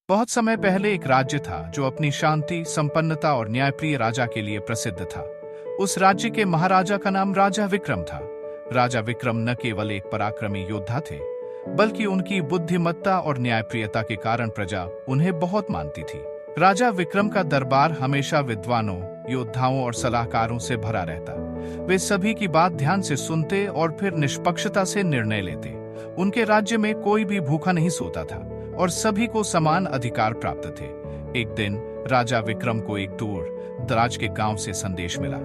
बहुत समय पहले एक राज्य था जो अपनी शांति, संपन्नता और न्यायप्रिय राजा के लिए प्रसिद्ध था। उस राज्य के महाराजा का नाम राजा विक्रम था। राजा विक्रम न केवल एक पराक्रमी योद्धा थे, बल्कि उनकी बुद्धिमत्ता और न्यायप्रियता के कारण प्रजा उन्हें बहुत मानती थी। राजा विक्रम का दरबार हमेशा विद्वानों, योद्धाओं और सलाहकारों से भरा रहता। वे सभी की बात ध्यान से सुनते और फिर निष्पक्षता से निर्णय लेते। उनके राज्य में कोई भी भूखा नहीं सोता था और सभी को समान अधिकार प्राप्त थे। एक दिन राजा विक्रम को एक दूर दराज के गांव से संदेश मिला।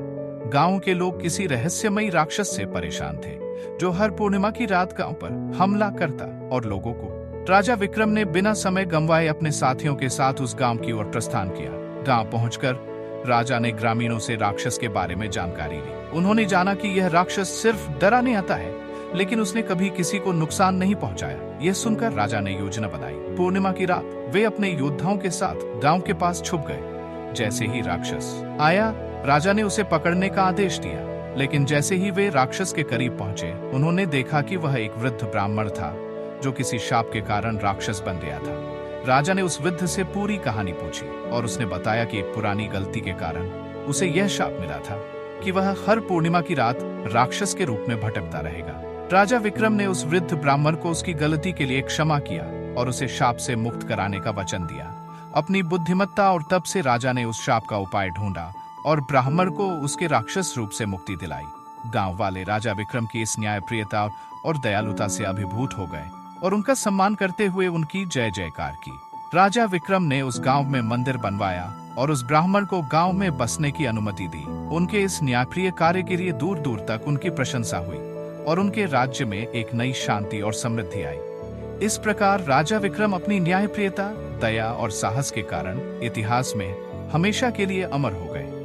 गांव के लोग किसी रहस्यमयी राक्षस से परेशान थे, जो हर पूर्णिमा की रात गांव पर हमला करता और लोगों को। राजा विक्रम ने बिना समय गंवाए अपने साथियों के साथ उस गांव की ओर प्रस्थान किया। गांव पहुंचकर राजा ने ग्रामीणों से राक्षस के बारे में जानकारी ली। उन्होंने जाना कि यह राक्षस सिर्फ डराने आता है, लेकिन उसने कभी किसी को नुकसान नहीं पहुंचाया। यह सुनकर राजा ने योजना बनाई। पूर्णिमा की रात वे अपने योद्धाओं के साथ गांव के पास छुप गए। जैसे ही राक्षस आया, राजा ने उसे पकड़ने का आदेश दिया, लेकिन जैसे ही वे राक्षस के करीब पहुंचे, उन्होंने देखा कि वह एक वृद्ध ब्राह्मण था, जो किसी शाप के कारण राक्षस बन गया था। राजा ने उस वृद्ध से पूरी कहानी पूछी और उसने बताया कि एक पुरानी गलती के कारण उसे यह शाप मिला था कि वह हर पूर्णिमा की रात राक्षस के रूप में भटकता रहेगा। राजा विक्रम ने उस वृद्ध ब्राह्मण को उसकी गलती के लिए क्षमा किया और उसे शाप से मुक्त कराने का वचन दिया। अपनी बुद्धिमत्ता और तप से राजा ने उस शाप का उपाय ढूंढा और ब्राह्मण को उसके राक्षस रूप से मुक्ति दिलाई। गांव वाले राजा विक्रम की इस न्यायप्रियता और दयालुता से अभिभूत हो गए और उनका सम्मान करते हुए उनकी जय जयकार की। राजा विक्रम ने उस गांव में मंदिर बनवाया और उस ब्राह्मण को गांव में बसने की अनुमति दी। उनके इस न्यायप्रिय कार्य के लिए दूर दूर तक उनकी प्रशंसा हुई और उनके राज्य में एक नई शांति और समृद्धि आई। इस प्रकार राजा विक्रम अपनी न्यायप्रियता, दया और साहस के कारण इतिहास में हमेशा के लिए अमर हो गए।